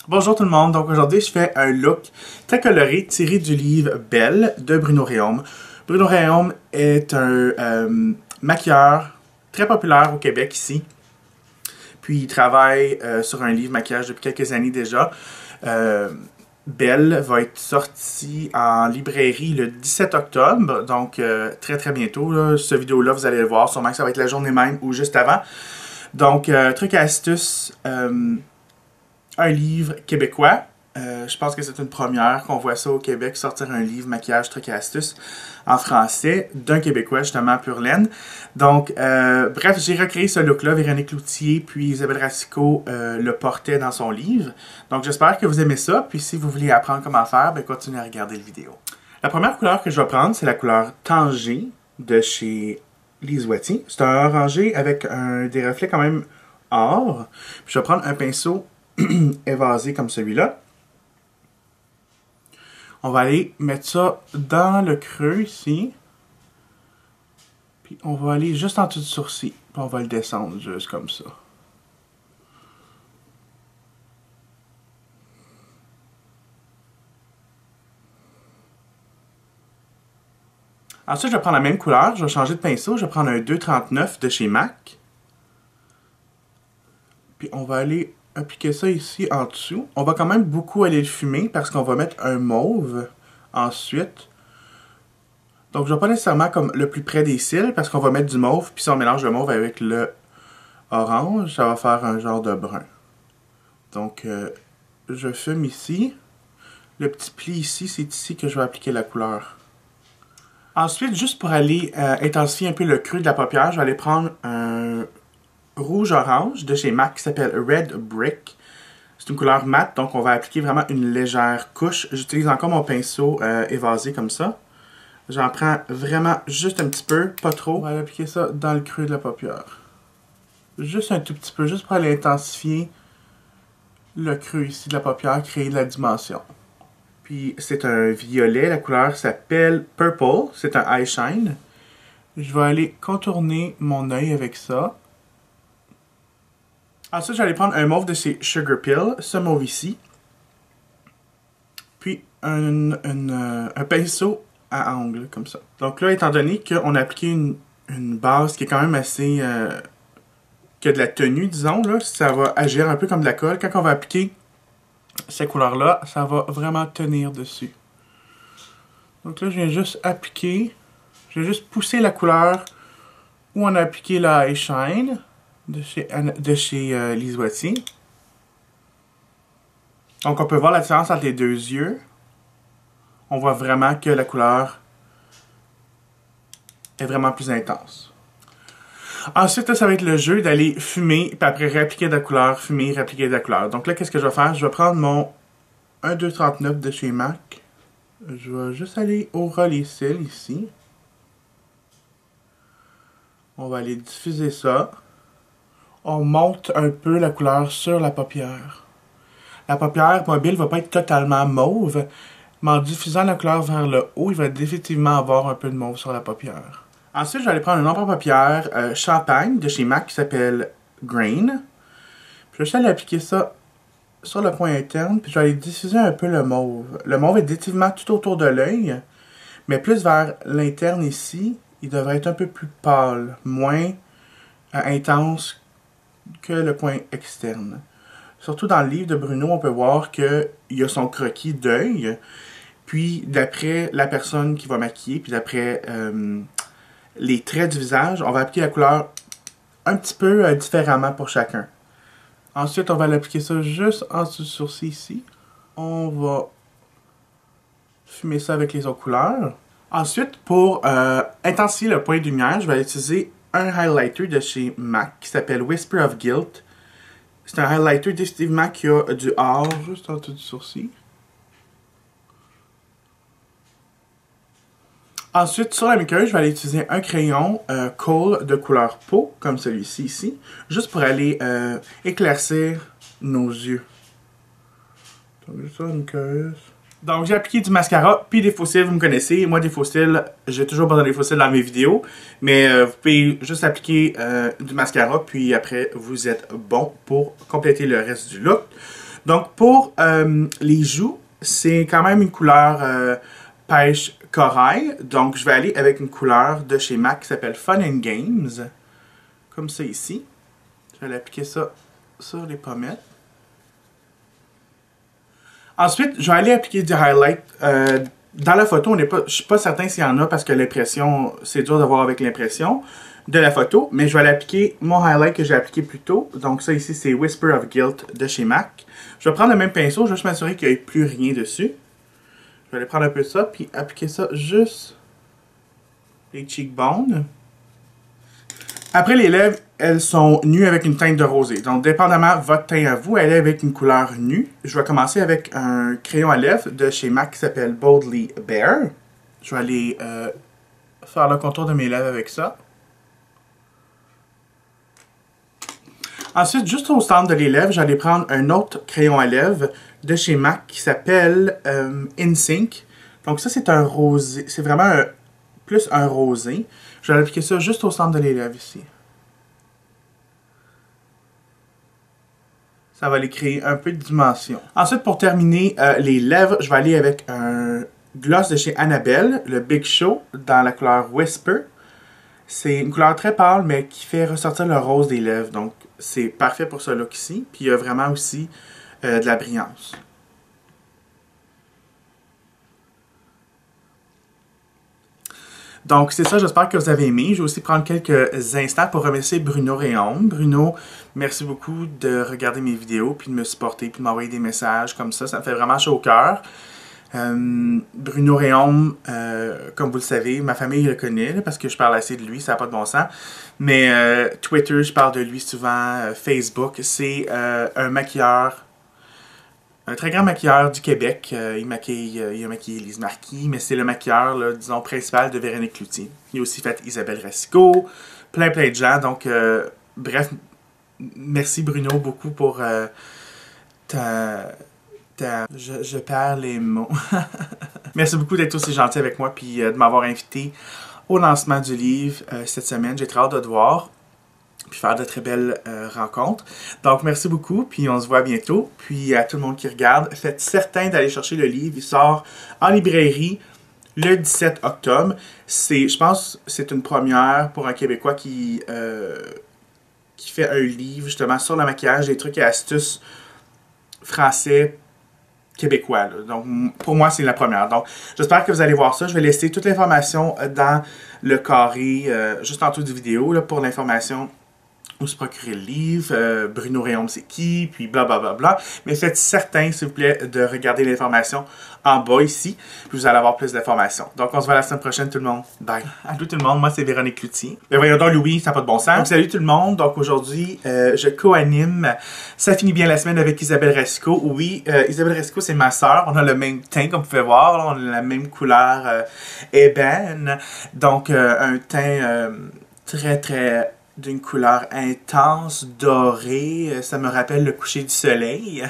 Bonjour tout le monde, donc aujourd'hui je fais un look très coloré tiré du livre Belle de Bruno Réaume. Bruno Réaume est un maquilleur très populaire au Québec ici. Puis il travaille sur un livre maquillage depuis quelques années déjà. Belle va être sorti en librairie le 17 octobre, donc très bientôt. Là. Cette vidéo-là, vous allez le voir, sûrement que ça va être la journée même ou juste avant. Donc, truc et astuce, un livre québécois. Je pense que c'est une première qu'on voit ça au Québec, sortir un livre maquillage, trucs et astuces en français d'un Québécois, justement, pure laine. Donc, bref, j'ai recréé ce look-là. Véronique Loutier puis Isabelle Racicot le portaient dans son livre. Donc, j'espère que vous aimez ça. Puis, si vous voulez apprendre comment faire, ben, continuez à regarder la vidéo. La première couleur que je vais prendre, c'est la couleur Tanger de chez Lise Wattier. C'est un orangé avec des reflets quand même or. Puis, je vais prendre un pinceau évasé comme celui-là. On va aller mettre ça dans le creux ici. Puis on va aller juste en dessous du sourcil. Puis on va le descendre juste comme ça. Ensuite, je vais prendre la même couleur. Je vais changer de pinceau. Je vais prendre un 239 de chez MAC. Puis on va aller appliquer ça ici en dessous. On va quand même beaucoup aller le fumer parce qu'on va mettre un mauve ensuite. Donc je ne vais pas nécessairement comme le plus près des cils parce qu'on va mettre du mauve. Puis si on mélange le mauve avec le orange, ça va faire un genre de brun. Donc je fume ici. Le petit pli ici, c'est ici que je vais appliquer la couleur. Ensuite, juste pour aller intensifier un peu le creux de la paupière, je vais aller prendre un rouge-orange de chez MAC qui s'appelle Red Brick. C'est une couleur mat, donc on va appliquer vraiment une légère couche. J'utilise encore mon pinceau évasé comme ça. J'en prends vraiment juste un petit peu, pas trop. On va aller appliquer ça dans le creux de la paupière. Juste un tout petit peu, juste pour aller intensifier le creux ici de la paupière, créer de la dimension. Puis c'est un violet, la couleur s'appelle Purple, c'est un eye shine. Je vais aller contourner mon œil avec ça. Ensuite, je vais aller prendre un mauve de chez Sugar Pill, ce mauve ici. Puis un pinceau à ongles, comme ça. Donc là, étant donné qu'on a appliqué une base qui est quand même assez... qui a de la tenue, disons, là, ça va agir un peu comme de la colle. Quand on va appliquer ces couleurs-là, ça va vraiment tenir dessus. Donc là, je viens juste appliquer... Je vais juste pousser la couleur où on a appliqué la Eye Shine de chez Lise Wattier. Donc on peut voir la différence entre les deux yeux. On voit vraiment que la couleur est vraiment plus intense. Ensuite, là, ça va être le jeu d'aller fumer, puis après réappliquer de la couleur, fumer, réappliquer de la couleur. Donc là, qu'est-ce que je vais faire? Je vais prendre mon 1,239 de chez MAC. Je vais juste aller au ras les cils ici. On va aller diffuser ça. On monte un peu la couleur sur la paupière. La paupière mobile ne va pas être totalement mauve, mais en diffusant la couleur vers le haut, il va définitivement avoir un peu de mauve sur la paupière. Ensuite, je vais aller prendre un ombre à paupières champagne de chez MAC qui s'appelle Grain. Puis je vais juste aller appliquer ça sur le point interne, puis je vais aller diffuser un peu le mauve. Le mauve est définitivement tout autour de l'œil, mais plus vers l'interne ici, il devrait être un peu plus pâle, moins intense que le point externe. Surtout dans le livre de Bruno, on peut voir qu'il y a son croquis d'œil, puis d'après la personne qui va maquiller, puis d'après les traits du visage, on va appliquer la couleur un petit peu différemment pour chacun. Ensuite, on va l'appliquer ça juste en dessous du sourcil ici. On va fumer ça avec les autres couleurs. Ensuite, pour intensifier le point de lumière, je vais utiliser un highlighter de chez MAC qui s'appelle Whisper of Guilt. C'est un highlighter définitivement qui a du or juste en dessous du sourcil. Ensuite, sur la muqueuse, je vais aller utiliser un crayon Kohl de couleur peau, comme celui-ci ici, juste pour aller éclaircir nos yeux. Donc, juste sur la muqueuse. Donc, j'ai appliqué du mascara, puis des faux cils, vous me connaissez. Moi, des faux cils, j'ai toujours besoin des faux cils dans mes vidéos. Mais vous pouvez juste appliquer du mascara, puis après, vous êtes bon pour compléter le reste du look. Donc, pour les joues, c'est quand même une couleur pêche corail. Donc, je vais aller avec une couleur de chez MAC qui s'appelle Fun and Games. Comme ça ici. Je vais aller appliquer ça sur les pommettes. Ensuite, je vais aller appliquer du highlight. Dans la photo, je ne suis pas certain s'il y en a parce que l'impression, c'est dur de voir avec l'impression de la photo. Mais je vais aller appliquer mon highlight que j'ai appliqué plus tôt. Donc ça ici, c'est Whisper of Guilt de chez MAC. Je vais prendre le même pinceau, juste m'assurer qu'il n'y ait plus rien dessus. Je vais aller prendre un peu de ça, puis appliquer ça juste les cheekbones. Après, les lèvres, elles sont nues avec une teinte de rosé. Donc, dépendamment de votre teint à vous, elle est avec une couleur nue. Je vais commencer avec un crayon à lèvres de chez MAC qui s'appelle Boldly Bare. Je vais aller faire le contour de mes lèvres avec ça. Ensuite, juste au centre de les lèvres, j'allais prendre un autre crayon à lèvres de chez MAC qui s'appelle InSync. Donc ça, c'est un rosé. C'est vraiment plus un rosé. Je vais appliquer ça juste au centre de les lèvres ici. Ça va aller créer un peu de dimension. Ensuite, pour terminer les lèvres, je vais aller avec un gloss de chez Annabelle, le Big Show, dans la couleur Whisper. C'est une couleur très pâle, mais qui fait ressortir le rose des lèvres. Donc, c'est parfait pour ce look ici. Puis, il y a vraiment aussi de la brillance. Donc, c'est ça, j'espère que vous avez aimé. Je vais aussi prendre quelques instants pour remercier Bruno Réaume. Bruno, merci beaucoup de regarder mes vidéos, puis de me supporter, puis de m'envoyer des messages comme ça. Ça me fait vraiment chaud au cœur. Bruno Réaume, comme vous le savez, ma famille le connaît, là, parce que je parle assez de lui, ça n'a pas de bon sens. Mais Twitter, je parle de lui souvent. Facebook, c'est un maquilleur. Un très grand maquilleur du Québec. Il a maquillé Lise Marquis, mais c'est le maquilleur, là, disons, principal de Véronique Cloutier. Il a aussi fait Isabelle Racicot, plein de gens. Donc, bref, merci Bruno beaucoup pour je perds les mots. Merci beaucoup d'être aussi gentil avec moi puis de m'avoir invité au lancement du livre cette semaine. J'ai très hâte de te voir puis faire de très belles rencontres. Donc, merci beaucoup, puis on se voit bientôt. Puis à tout le monde qui regarde, faites certain d'aller chercher le livre. Il sort en librairie le 17 octobre. Je pense que c'est une première pour un Québécois qui fait un livre justement sur le maquillage, des trucs et astuces français québécois. Là. Donc, pour moi, c'est la première. Donc, j'espère que vous allez voir ça. Je vais laisser toute l'information dans le carré, juste en dessous de vidéo, là, pour l'information où se procurer le livre, Bruno Réaume c'est qui, puis blablabla. Bla, bla, bla. Mais faites certain, s'il vous plaît, de regarder l'information en bas ici, puis vous allez avoir plus d'informations. Donc, on se voit la semaine prochaine, tout le monde. Bye. Allô tout le monde, moi c'est Véronique Cloutier. Mais voyons donc, Louis, ça n'a pas de bon sens. Donc, salut tout le monde. Donc, aujourd'hui, je co-anime Ça finit bien la semaine avec Isabelle Racicot. Oui, Isabelle Racicot, c'est ma sœur. On a le même teint, comme vous pouvez voir. Là. On a la même couleur ébène. Donc, un teint très d'une couleur intense, dorée. Ça me rappelle le coucher du soleil.